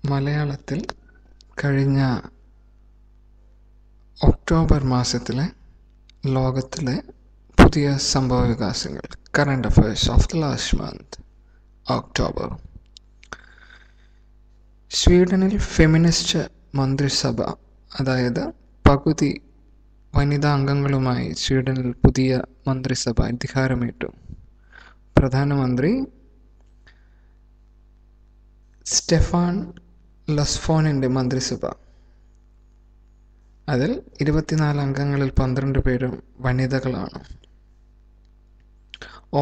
മലയാളത്തിൽ കഴിഞ്ഞ ഒക്ടോബർ മാസത്തിലെ ലോകത്തിലെ പുതിയ സംഭവ വികാസങ്ങൾ, current affairs of the last month October. സ്വീഡനിൽ ഫെമിനിസ്റ്റ് മന്ത്രിസഭ, അതായത് പകുതി വനിതാ അംഗങ്ങളുമായി സ്വീഡനിൽ പുതിയ മന്ത്രിസഭ അധികാരമേറ്റു. പ്രധാനമന്ത്രി സ്റ്റെഫാൻ ലസ്ഫോണിൻ്റെ മന്ത്രിസഭ. അതിൽ 24 അംഗങ്ങളിൽ 12 പേരും വനിതകളാണ്.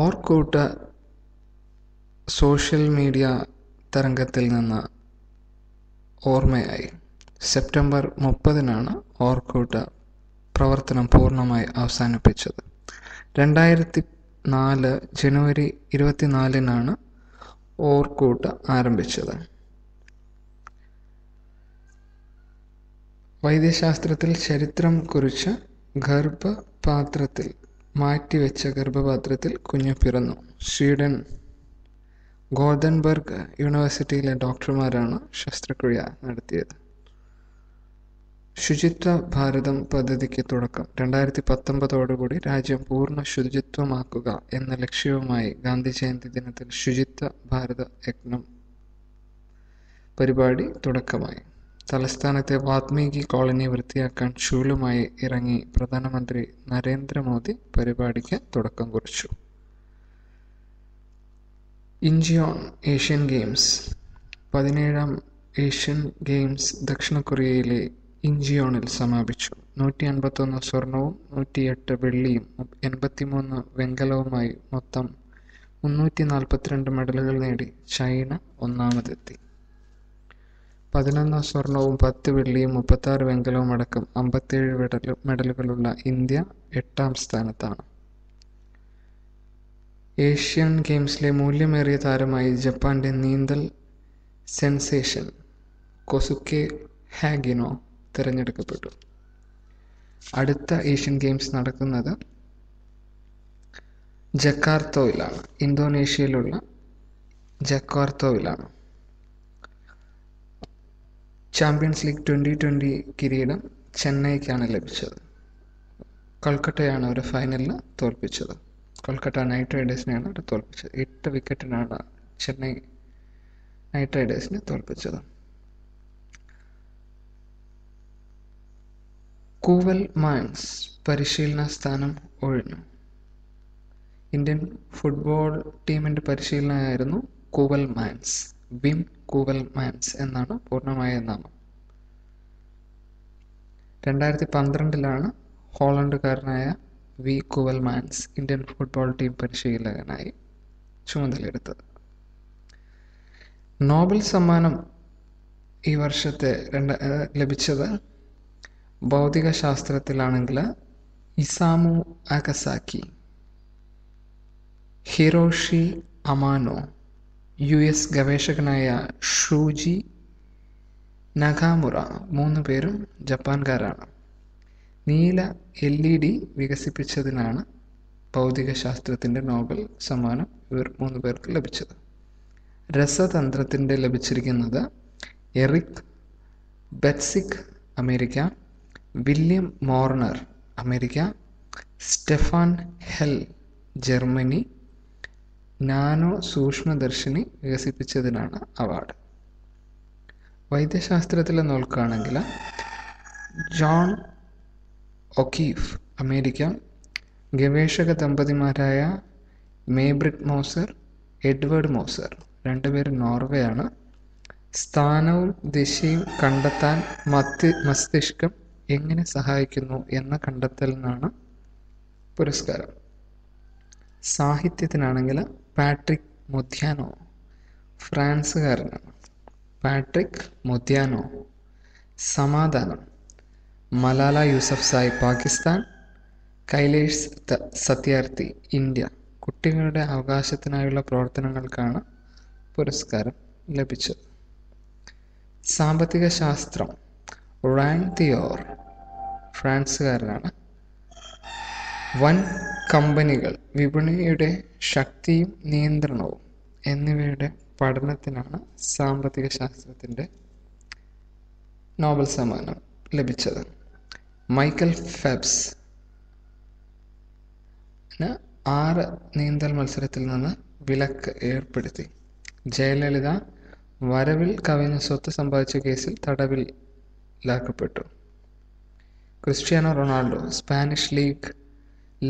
ഓർക്കൂട്ട് സോഷ്യൽ മീഡിയ തരംഗത്തിൽ നിന്ന് ഓർമ്മയായി. സെപ്റ്റംബർ 30-നാണ് ഓർക്കൂട്ട് പ്രവർത്തനം പൂർണ്ണമായി അവസാനിപ്പിച്ചത്. 2004 ജനുവരി 24-നാണ് ഓർക്കൂട്ട് ആരംഭിച്ചത്. വൈദ്യശാസ്ത്രത്തിൽ ചരിത്രം കുറിച്ച മാറ്റിവെച്ച ഗർഭപാത്രത്തിൽ കുഞ്ഞു പിറന്നു. സ്വീഡൻ ഗോതൻബർഗ് യൂണിവേഴ്സിറ്റിയിലെ ഡോക്ടർമാരാണ് ശസ്ത്രക്രിയ നടത്തിയത്. ശുചിത്വ ഭാരതം പദ്ധതിക്ക് തുടക്കം. 2019 രാജ്യം പൂർണ്ണ ശുചിത്വമാക്കുക എന്ന ലക്ഷ്യവുമായി ഗാന്ധി ജയന്തി ദിനത്തിൽ ശുചിത്വ ഭാരത യജ്ഞം പരിപാടി തുടക്കമായി. തലസ്ഥാനത്തെ വാത്മീകി കോളനി വൃത്തിയാക്കാൻ ചൂലുമായി ഇറങ്ങി പ്രധാനമന്ത്രി നരേന്ദ്രമോദി പരിപാടിക്ക് തുടക്കം കുറിച്ചു. Incheon Asian games. 17ാം Asian games ദക്ഷിണ കൊറിയയിലെ ഇഞ്ചിയോണിൽ സമാപിച്ചു. 151 സ്വർണവും 108 വെള്ളിയും 83 വെങ്കലവുമായി മൊത്തം 342 മെഡലുകൾ നേടി ചൈന ഒന്നാമതെത്തി. 11 സ്വർണവും 10 വെള്ളിയും 36 വെങ്കലവും അടക്കം 57 മെഡലുകളുള്ള ഇന്ത്യ 8ാം സ്ഥാനത്താണ്. ഏഷ്യൻ ഗെയിംസിലെ മൂല്യമേറിയ താരമായി ജപ്പാന്റെ നീന്തൽ സെൻസേഷൻ കൊസുക്കെ ഹാഗിനോ തിരഞ്ഞെടുക്കപ്പെട്ടു. അടുത്ത ഏഷ്യൻ ഗെയിംസ് നടക്കുന്നത് ജക്കാർത്തോയിലാണ്, ഇന്തോനേഷ്യയിലുള്ള ജക്കാർത്തോയിലാണ്. ചാമ്പ്യൻസ് ലീഗ് 2020 കിരീടം ചെന്നൈക്കാണ് ലഭിച്ചത്. കൊൽക്കട്ടയാണ് ഒരു ഫൈനലിൽ തോൽപ്പിച്ചത്. കൊൽക്കട്ട നൈറ്റ് റൈഡേഴ്സിനെയാണ് അവിടെ തോൽപ്പിച്ചത്. 8 വിക്കറ്റിനാണ് ചെന്നൈ നൈറ്റ് റൈഡേഴ്സിനെ തോൽപ്പിച്ചത്. കൂവൽ മാൻസ് പരിശീലന സ്ഥാനം ഒഴിഞ്ഞു. ഇന്ത്യൻ ഫുട്ബോൾ ടീമിൻ്റെ പരിശീലനമായിരുന്നു Koevermans. Wim Koevermans എന്നാണ് പൂർണ്ണമായ നാമം. 2012-ലാണ് ഹോളണ്ടുകാരനായ Wim Koevermans Indian football team പരിശീലകനായി ചുമതലയെടുത്തത്. നോബൽ സമ്മാനം ഈ വർഷത്തെ ലഭിച്ചത് ഭൗതിക ശാസ്ത്രത്തിലാണെങ്കിൽ ഇസാമു അഗസാക്കി, ഹിരോഷി അമാനോ, US ഗവേഷകനായ ഷൂജി നഗാമുറ 3 പേരും ജപ്പാൻകാരാണ്. നീല LED വികസിപ്പിച്ചതിനാണ് ഭൗതിക ശാസ്ത്രത്തിൻ്റെ നോബൽ സമ്മാനം ഇവർ 3 പേർക്ക് ലഭിച്ചത്. രസതന്ത്രത്തിൻ്റെ ലഭിച്ചിരിക്കുന്നത് Eric Betzig, America; William Moerner, America; Stefan Hell, Germany. Nano സൂക്ഷ്മദർശിനി വികസിപ്പിച്ചതിനാണ് അവാർഡ്. വൈദ്യശാസ്ത്രത്തിൽ നോക്കുകയാണെങ്കിൽ ജോൺ ഒക്കീഫ്, അമേരിക്ക; ഗവേഷക ദമ്പതിമാരായ മേബ്രിറ്റ് മോസർ, എഡ്വേർഡ് മോസർ, 2 പേരും നോർവേയാണ്. സ്ഥാനവും ദിശയും കണ്ടെത്താൻ മസ്തിഷ്കം എങ്ങനെ സഹായിക്കുന്നു എന്ന കണ്ടെത്തലിനാണ് പുരസ്കാരം. സാഹിത്യത്തിനാണെങ്കിൽ പാട്രിക് മൊദ്യാനോ, ഫ്രാൻസുകാരനാണ്. പാട്രിക് മൊദ്യാനോ. സമാധാനം. മലാല യൂസഫ്സായി, പാകിസ്ഥാൻ; കൈലേഷ് സത്യാർത്ഥി, ഇന്ത്യ. കുട്ടികളുടെ അവകാശത്തിനായുള്ള പ്രവർത്തനങ്ങൾക്കാണ് പുരസ്കാരം ലഭിച്ചത്. സാമ്പത്തിക ശാസ്ത്രം. റാൻ തിയോർ, ഫ്രാൻസുകാരനാണ്. വൻ കമ്പനികൾ, വിപണിയുടെ ശക്തിയും നിയന്ത്രണവും എന്നിവയുടെ പഠനത്തിനാണ് സാമ്പത്തിക ശാസ്ത്രത്തിൻ്റെ നോബൽ സമ്മാനം ലഭിച്ചത്. മൈക്കൽ ഫെൽപ്സ് 6 നീന്തൽ മത്സരത്തിൽ നിന്ന് വിലക്ക് ഏർപ്പെടുത്തി. ജയലളിത വരവിൽ കവിഞ്ഞ സ്വത്ത് സമ്പാദിച്ച കേസിൽ തടവിലാക്കപ്പെട്ടു. ക്രിസ്ത്യാനോ റൊണാൾഡോ സ്പാനിഷ് ലീഗ്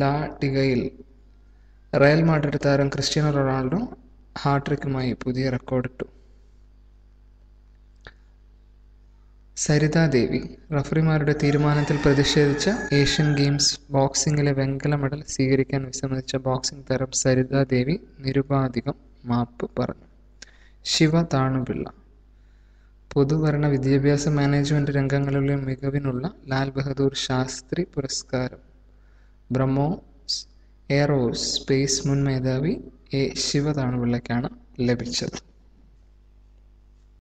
ലാ ലിഗയിൽ റയൽ മാഡ്രിഡ് താരം ക്രിസ്ത്യാനോ റൊണാൾഡോ ഹാട്രിക്കുമായി പുതിയ റെക്കോർഡിട്ടു. സരിതാദേവി റഫറിമാരുടെ തീരുമാനത്തിൽ പ്രതിഷേധിച്ച ഏഷ്യൻ ഗെയിംസ് ബോക്സിംഗിലെ വെങ്കല മെഡൽ സ്വീകരിക്കാൻ വിസമ്മതിച്ച ബോക്സിംഗ് താരം സരിതാദേവി നിരുപാധികം മാപ്പ് പറഞ്ഞു. ശിവ താണുപിള്ള പൊതുഭരണ വിദ്യാഭ്യാസ മാനേജ്മെന്റ് രംഗങ്ങളിലെ മികവിനുള്ള ലാൽ ബഹദൂർ ശാസ്ത്രി പുരസ്കാരം ബ്രഹ്മോസ് എയറോസ്പേസ് മുൻ മേധാവി ശിവ താണുപിള്ളയ്ക്കാണ് ലഭിച്ചത്.